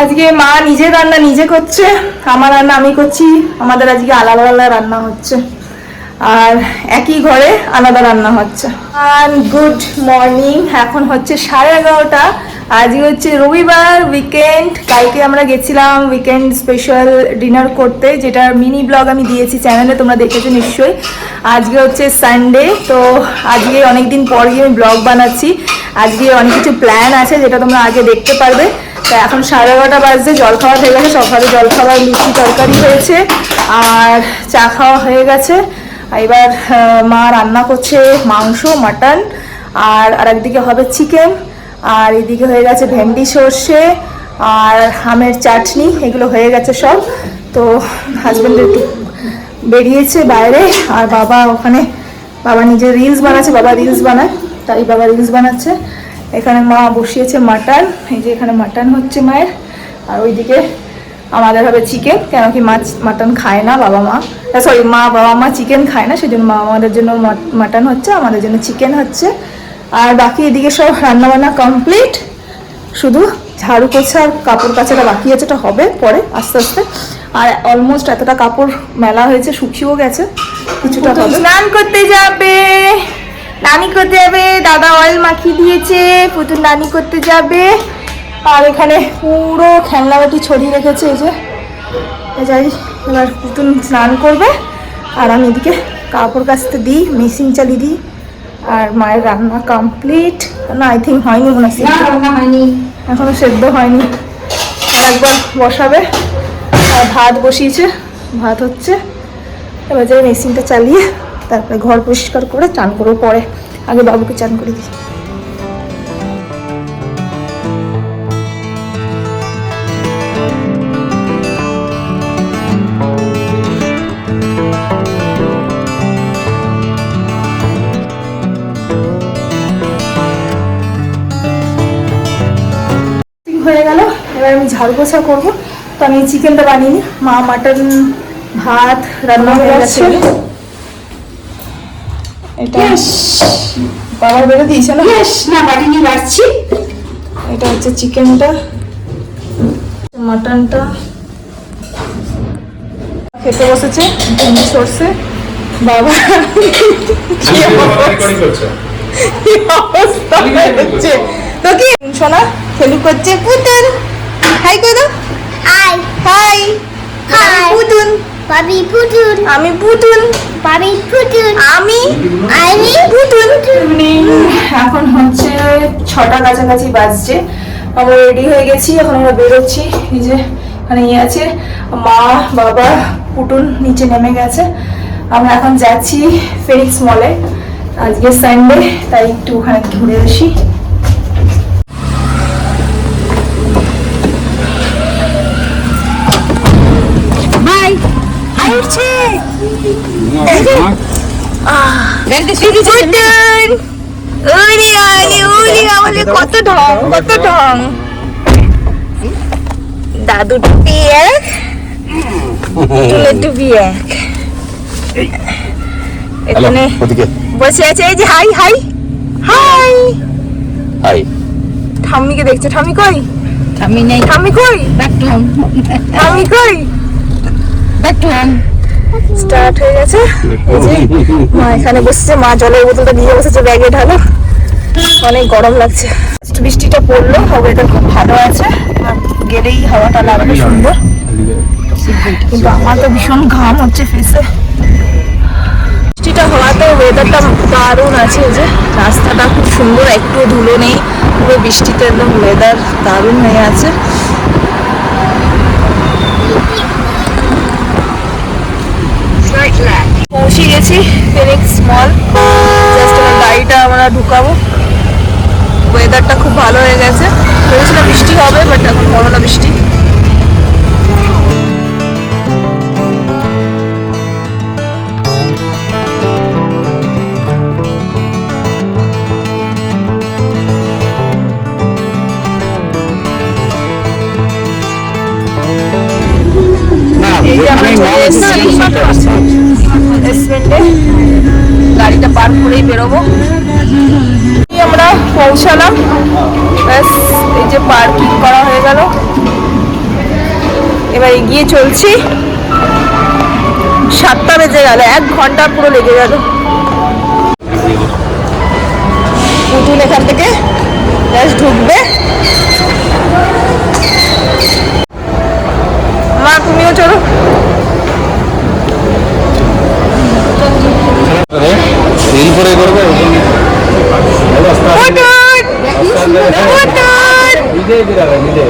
আজকে মা নিজে রান্না নিজে করছে, আমার রান্না আমি করছি। আমাদের আজকে আলাদা আলাদা রান্না হচ্ছে, আর একই ঘরে আলাদা রান্না হচ্ছে। আর গুড মর্নিং, এখন হচ্ছে 11:30। আজকে হচ্ছে রবিবার, উইকেন্ড। কালকে আমরা গেছিলাম উইকেন্ড স্পেশাল ডিনার করতে, যেটার মিনি ব্লগ আমি দিয়েছি চ্যানেলে, তোমরা দেখেছো নিশ্চয়ই। আজকে হচ্ছে সানডে, তো আজকে অনেকদিন পর গিয়ে আমি ব্লগ বানাচ্ছি। আজকে অনেক কিছু প্ল্যান আছে যেটা তোমরা আগে দেখতে পারবে। তা এখন 11:30 বাজছে, জলখাবার হয়ে গেছে। সকালে জলখাবার লুচি তরকারি হয়েছে আর চা খাওয়া হয়ে গেছে। এবার মা রান্না করছে মাংস, মাটন, আর একদিকে হবে চিকেন, আর এদিকে হয়ে গেছে ভেন্ডি সর্ষে আর আমের চাটনি, এগুলো হয়ে গেছে সব। তো হাজব্যান্ড একটু বেরিয়েছে বাইরে, আর বাবা ওখানে, বাবা নিজে রিলস বানাচ্ছে, বাবা রিলস বানায়, তাই বাবা রিলস বানাচ্ছে। এখানে মা বসিয়েছে মাটন, এই যে এখানে মাটন হচ্ছে মায়ের, আর ওইদিকে আমাদের হবে চিকেন, কেন কি মাটন খায় না বাবা মা, সরি বাবা মা চিকেন খায় না, সেজন্য মা আমাদের জন্য মাটন হচ্ছে, আমাদের জন্য চিকেন হচ্ছে। আর বাকি এদিকে সব রান্নাবান্না কমপ্লিট, শুধু ঝাড়ু পোছা আর কাপড় কাচাটা বাকি আছে, এটা হবে পরে আস্তে আস্তে। আর অলমোস্ট এতটা কাপড় মেলা হয়েছে, শুকিয়েও গেছে, কিছুটা হবে। স্নান করতে যাবে, নানি করতে যাবে, দাদা অয়েল মাখিয়ে দিয়েছে, পুতুল নানি করতে যাবে। আর এখানে পুরো খেলনা বাটি ছড়িয়ে রেখেছে, এই যে যাই। এবার পুতুল স্নান করবে, আর আমি এদিকে কাপড় কাচতে দিই, মেশিন চালিয়ে দিই। আর মায়ের রান্না কমপ্লিট না, আই থিঙ্ক হয়নি, মনে হচ্ছে এখনো সেদ্ধ হয়নি, আর একবার বসাবে। আর ভাত বসিয়েছে, ভাত হচ্ছে। এবার যাই মেশিনটা চালিয়ে তারপরে ঘর পরিষ্কার করে চান করবো পরে, আগে বাবুকে চান করে দিই। হয়ে গেল, এবার আমি ঝাড়ু পোছা করবো। তো আমি চিকেনটা বানিয়ে নিই, মা মাটন ভাত রান্না হয়ে গেছে। এটা বাবা বেড়ে দিয়েছে না, বাড়ি নিয়ে আসছি। এটা হচ্ছে চিকেনটা, মাটনটা খেতে বসেছে, ভেন্ডি সর্ষে। বাবা তো কি শোনা খেলু করছে, পুতুল হাই করো, হাই হাই পুতুল, Babi putun. আমি পুতুল, Babi putun. আমি Putun. এখন হচ্ছে 6টা কাছাকাছি বাজছে। আমরা রেডি হয়ে গেছি, এখন আমরা বেরোচ্ছি। এই যে এখানে ইয়ে আছে, মা বাবা পুতুল নিচে নেমে গেছে। আমরা এখন যাচ্ছি ফিনিক্স মলে, আজকে সানডে, তাই একটু ওখানে ঘুরে আসি। কত ঢং, কত ঢং। দাদু টুপি এক, টুপি এক, এখানে বসে আছে। এই যে হাই হাই হাই হাই, ঠাম্মিকে দেখছে। ঠাম্মি কই? ঠাম্মি নেই। ঠাম্মি কই? ঠাম্মি কই? স্টার্ট হয়ে গেছে। এই যে মা এখানে বসেছে, মা জলের বোতলটা নিয়ে বসেছে ব্যাগে ঢালো, অনেক গরম লাগছে। বৃষ্টিটা পড়লো, ওয়েদার খুব ভালো আছে, গেলেই হাওয়াটা লাগবে সুন্দর, কিন্তু আমার তো ভীষণ ঘাম হচ্ছে ফেসে। বৃষ্টিটা হওয়াতে ওয়েদারটা দারুণ আছে, এই যে রাস্তাটা খুব সুন্দর, একটু ধুলো নেই, পুরো বৃষ্টিতে একদম ওয়েদার দারুণ হয়ে আছে। পৌঁছে গেছি ফিনিক্স মল, জাস্ট আমার গাড়িটা আমরা ঢুকাবো। ওয়েদারটা খুব ভালো হয়ে গেছে, ভেবেছিলাম বৃষ্টি হবে, বাট এখন হলো না বৃষ্টি। গাড়িটা পার্ক করেই বেরোবো। আমরা পৌঁছালাম, ব্যাস এই যে পার্কিং করা হয়ে গেল। এবার এগিয়ে চলছি। 7টা বেজে গেল, 1 ঘন্টা পুরো লেগে গেল। পুতুল এখান থেকে জাস্ট ঢুকবে। মা তুমিও চলো। রিল করে করবে নিজেই বেরাবে নিজে।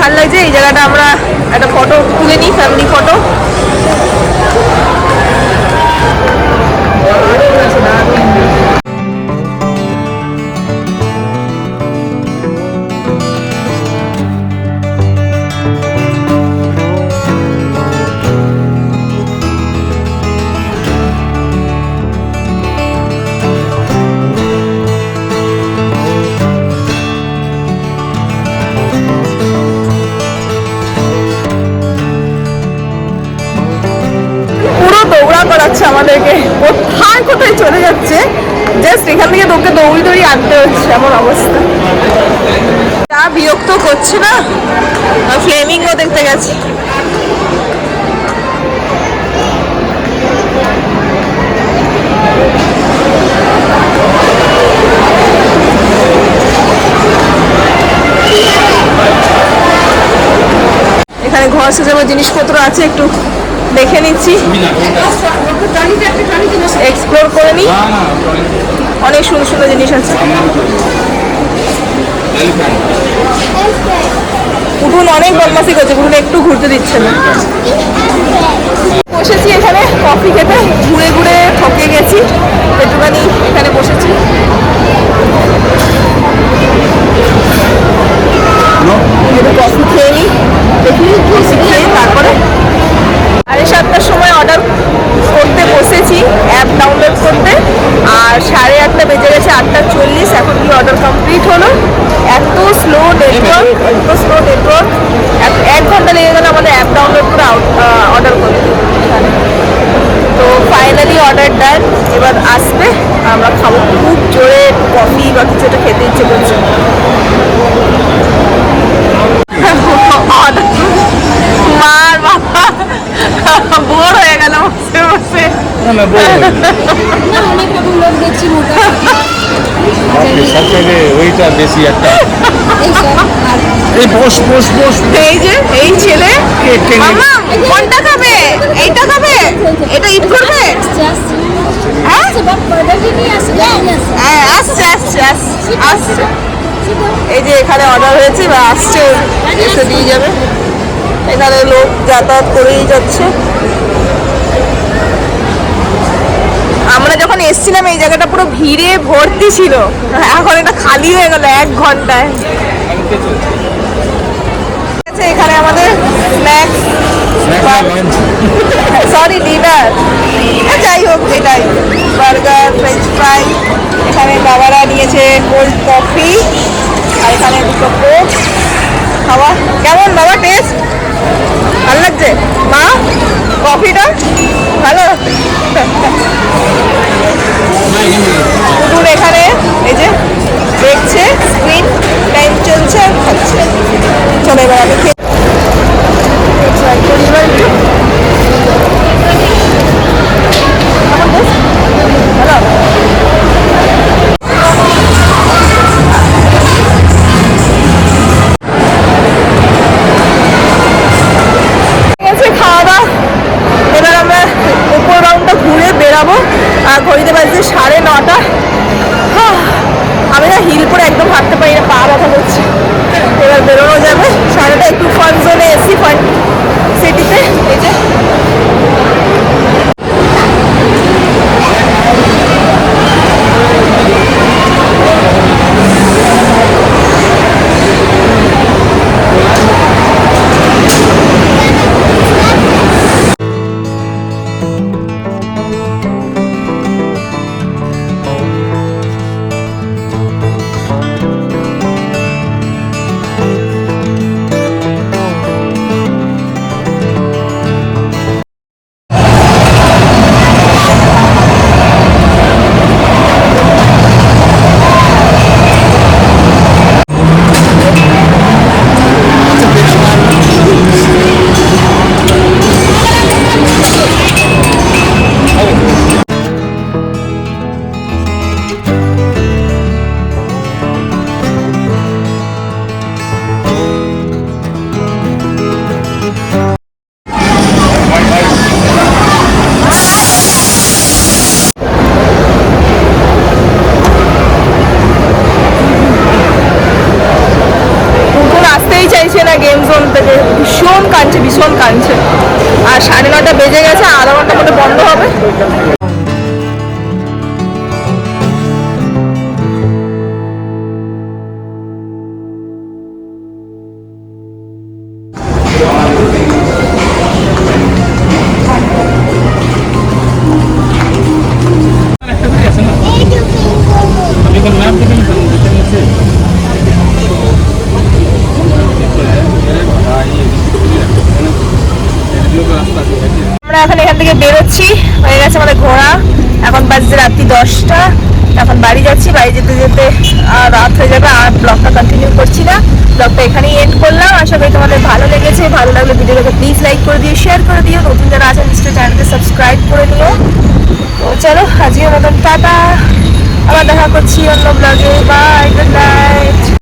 ভালো লাগছে এই জায়গাটা। আমরা একটা ফটো তুলে নিই, ফ্যামিলি ফটো। করাচ্ছে আমাদেরকে, কোথায় কোথায় চলে যাচ্ছে। জাস্ট এখান থেকে তোকে দৌড়ি দৌড়ি আনতে হচ্ছে, এমন অবস্থা। তা বিরক্ত করছে না। ফ্লেমিঙ্গো দেখতে গেছি। এখানে ঘর সাজানোর জিনিসপত্র আছে, একটু দেখে নিচ্ছি, এক্সপ্লোর করে নিই। অনেক সুন্দর সুন্দর জিনিস আছে। পুতুল অনেক বদমাশি করছে, পুতুল একটু ঘুরতে দিচ্ছে না। বসেছি এখানে কফি খেতে, ঘুরে ঘুরে থকে গেছি, একটুখানি এখানে বসেছি। একটু কফি খেয়ে নিই, দেখি কফি খেয়ে তারপরে 7:30টার সময় অর্ডার করতে বসেছি, অ্যাপ ডাউনলোড করতে। আর 8:30 বেজে গেছে, 8:40। এখন কি অর্ডার কমপ্লিট হলো। এত স্লো নেটওয়ার্ক, এক ঘন্টা লেগে গেল আমাদের অ্যাপ ডাউনলোড করে অর্ডার করতে। তো ফাইনালি অর্ডার ডান। এবার আসবে, আমরা খাবো। খুব জোরে কফি বা কিছু একটা খেতে ইচ্ছে করছে। মার বাবা বোর হয়ে গেল বসে বসে। ওইটা বেশি একটা এই বস বস বস। এই যে এই ছেলে, মামা কোনটা খাবে? এইটা খাবে? এটা ইট করবে? হ্যাঁ আসছে আসছে আসছে আসছে। এই যে এখানে অর্ডার হয়েছে বা আসছে, এসে দিয়ে যাবে। এখানে লোক যাতায়াত করেই যাচ্ছে। আমরা যখন এসছিলাম এই জায়গাটা পুরো ভিড়ে ভর্তি ছিল, এখন এটা খালি হয়ে গেল 1 ঘন্টায়। এখানে আমাদের স্ন্যাক্স, সরি ডিনার, যাই হোক এটাই, বার্গার, ফ্রেঞ্চ ফ্রাই। এখানে বাবারা নিয়েছে কোল্ড কফি, আর এখানে 2টো কোক। খাওয়া কেমন বাবা? টেস্ট ভালো লাগছে? মা কফিটা ভালো? পুতুল এখানে এই যে দেখছে, স্ক্রিন টাইম চলছে আর খাচ্ছে। চলো এবার আমি খেয়ে কাঁদছে, ভীষণ কাঁদছে। আর 9:30 বেজে গেছে, আধা ঘন্টার মধ্যে বন্ধ হবে। আমরা এখন এখান থেকে বেরোচ্ছি, হয়ে গেছে আমাদের ঘোরা। এখন বাজছে রাত্রি 10টা। এখন বাড়ি যাচ্ছি, বাড়ি যেতে যেতে আর রাত হয়ে যাবে। আর ব্লগটা কন্টিনিউ করছি না, ব্লগটা এখানেই এন্ড করলাম। আশা করি তোমাদের ভালো লেগেছে। ভালো লাগলে ভিডিওটাকে প্লিজ লাইক করে দিও, শেয়ার করে দিও। নতুন যারা আছেন নিশ্চয়ই চ্যানেলকে সাবস্ক্রাইব করে নিও। তো চলো আজকের মতন টাটা, আবার দেখা করছি অন্য ব্লগে। Bye, good night.